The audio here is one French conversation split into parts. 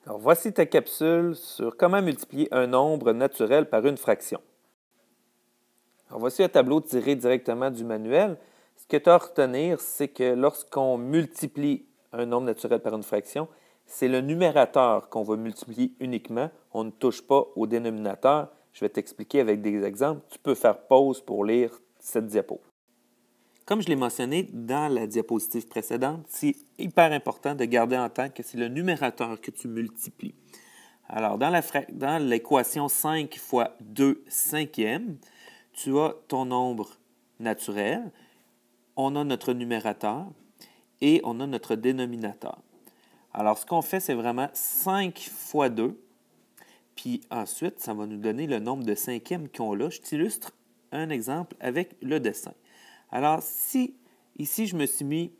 Alors, voici ta capsule sur comment multiplier un nombre naturel par une fraction. Alors, voici un tableau tiré directement du manuel. Ce que tu as à retenir, c'est que lorsqu'on multiplie un nombre naturel par une fraction, c'est le numérateur qu'on va multiplier uniquement. On ne touche pas au dénominateur. Je vais t'expliquer avec des exemples. Tu peux faire pause pour lire cette diapo. Comme je l'ai mentionné dans la diapositive précédente, c'est hyper important de garder en tête que c'est le numérateur que tu multiplies. Alors, dans l'équation 5 fois 2 cinquièmes, tu as ton nombre naturel, on a notre numérateur et on a notre dénominateur. Alors, ce qu'on fait, c'est vraiment 5 fois 2, puis ensuite, ça va nous donner le nombre de cinquièmes qu'on a. Je t'illustre un exemple avec le dessin. Alors, si ici, je me suis mis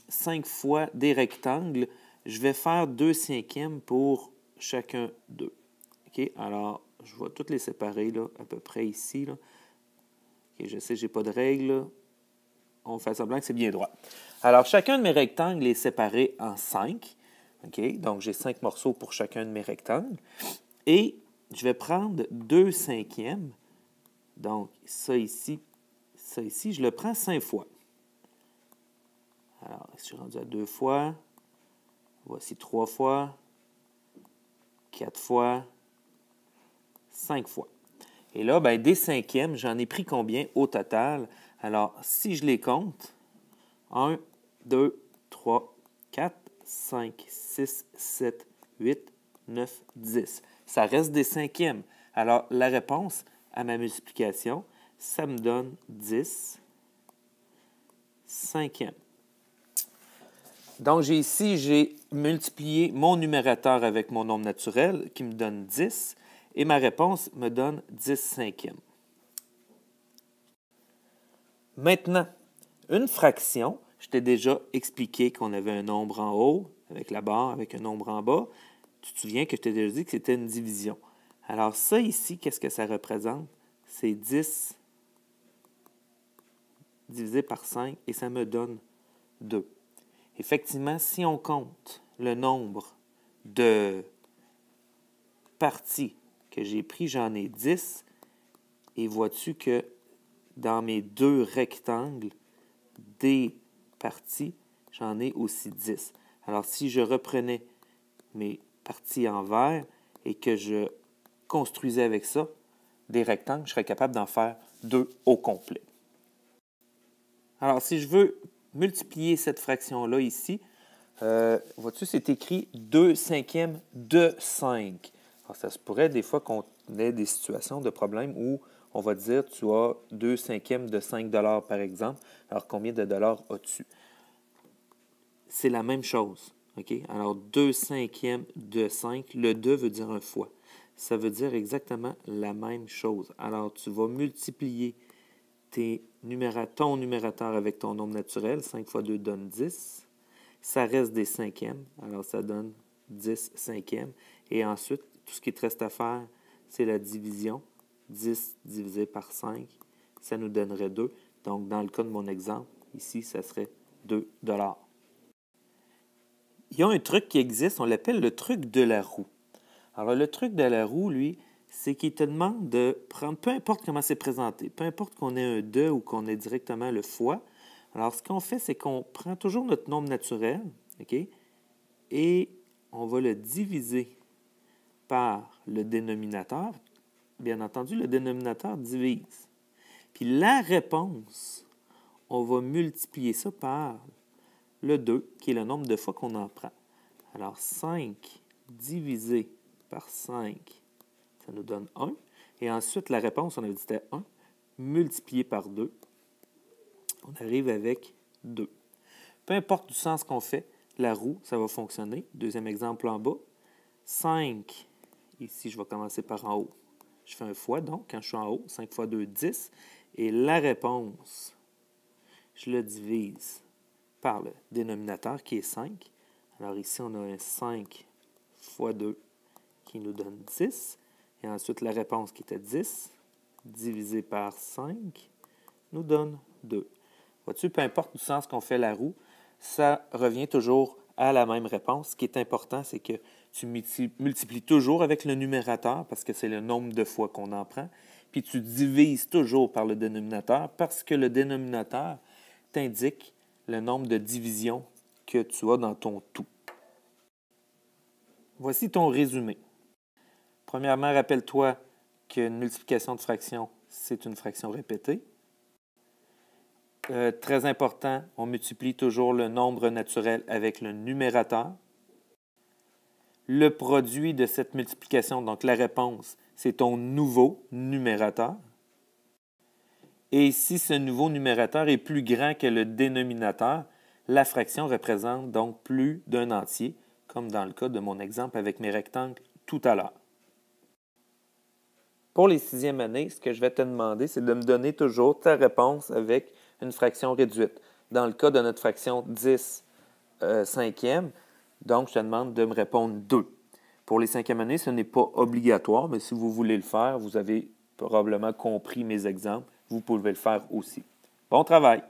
5 fois des rectangles, je vais faire 2 cinquièmes pour chacun d'eux. OK? Alors, je vais toutes les séparer là, à peu près ici. Là. OK, je sais, je n'ai pas de règle. On fait semblant que c'est bien droit. Alors, chacun de mes rectangles est séparé en 5. OK? Donc, j'ai 5 morceaux pour chacun de mes rectangles. Et je vais prendre 2 cinquièmes. Donc, ça ici, je le prends 5 fois. Alors, je suis rendu à 2 fois. Voici 3 fois. 4 fois. 5 fois. Et là, bien, des cinquièmes, j'en ai pris combien au total? Alors, si je les compte, 1, 2, 3, 4, 5, 6, 7, 8, 9, 10. Ça reste des cinquièmes. Alors, la réponse à ma multiplication, ça me donne 10 cinquièmes. Donc, j'ai multiplié mon numérateur avec mon nombre naturel qui me donne 10 et ma réponse me donne 10 cinquièmes. Maintenant, une fraction, je t'ai déjà expliqué qu'on avait un nombre en haut avec la barre, avec un nombre en bas. Tu te souviens que je t'ai déjà dit que c'était une division. Alors ça ici, qu'est-ce que ça représente? C'est 10 divisé par 5 et ça me donne 2. Effectivement, si on compte le nombre de parties que j'ai pris, j'en ai 10. Et vois-tu que dans mes deux rectangles des parties, j'en ai aussi 10. Alors, si je reprenais mes parties en vert et que je construisais avec ça des rectangles, je serais capable d'en faire 2 au complet. Alors, si je veux multiplier cette fraction-là ici, vois-tu, c'est écrit 2 cinquièmes de 5. Alors, ça se pourrait des fois qu'on ait des situations de problème où on va dire tu as 2 cinquièmes de 5 $ par exemple. Alors, combien de dollars as-tu? C'est la même chose. OK? Alors, 2 cinquièmes de 5, le 2 veut dire un fois. Ça veut dire exactement la même chose. Alors, tu vas multiplier ton numérateur avec ton nombre naturel. 5 fois 2 donne 10. Ça reste des cinquièmes. Alors, ça donne 10 cinquièmes. Et ensuite, tout ce qui te reste à faire, c'est la division. 10 divisé par 5, ça nous donnerait 2. Donc, dans le cas de mon exemple, ici, ça serait 2 $. Il y a un truc qui existe, on l'appelle le truc de la roue. Alors, le truc de la roue, lui, c'est qu'il te demande de prendre, peu importe comment c'est présenté, peu importe qu'on ait un 2 ou qu'on ait directement le fois. Alors, ce qu'on fait, c'est qu'on prend toujours notre nombre naturel, OK, et on va le diviser par le dénominateur. Bien entendu, le dénominateur divise. Puis la réponse, on va multiplier ça par le 2, qui est le nombre de fois qu'on en prend. Alors, 5 divisé par 5, ça nous donne 1. Et ensuite, la réponse, on avait dit c'était 1, multiplié par 2, on arrive avec 2. Peu importe du sens qu'on fait, la roue, ça va fonctionner. Deuxième exemple en bas. 5, ici, je vais commencer par en haut. Je fais un fois, donc, quand je suis en haut, 5 fois 2, 10. Et la réponse, je le divise par le dénominateur qui est 5. Alors ici, on a un 5 fois 2 qui nous donne 10. Et ensuite, la réponse qui était 10 divisé par 5 nous donne 2. Vois-tu, peu importe du sens qu'on fait la roue, ça revient toujours à la même réponse. Ce qui est important, c'est que Tu multiplies toujours avec le numérateur parce que c'est le nombre de fois qu'on en prend. Puis tu divises toujours par le dénominateur parce que le dénominateur t'indique le nombre de divisions que tu as dans ton tout. Voici ton résumé. Premièrement, rappelle-toi qu'une multiplication de fractions, c'est une fraction répétée. Très important, on multiplie toujours le nombre naturel avec le numérateur. Le produit de cette multiplication, donc la réponse, c'est ton nouveau numérateur. Et si ce nouveau numérateur est plus grand que le dénominateur, la fraction représente donc plus d'un entier, comme dans le cas de mon exemple avec mes rectangles tout à l'heure. Pour les 6e années, ce que je vais te demander, c'est de me donner toujours ta réponse avec une fraction réduite. Dans le cas de notre fraction 10 cinquième, donc je te demande de me répondre 2. Pour les 5e années, ce n'est pas obligatoire, mais si vous voulez le faire, vous avez probablement compris mes exemples, vous pouvez le faire aussi. Bon travail!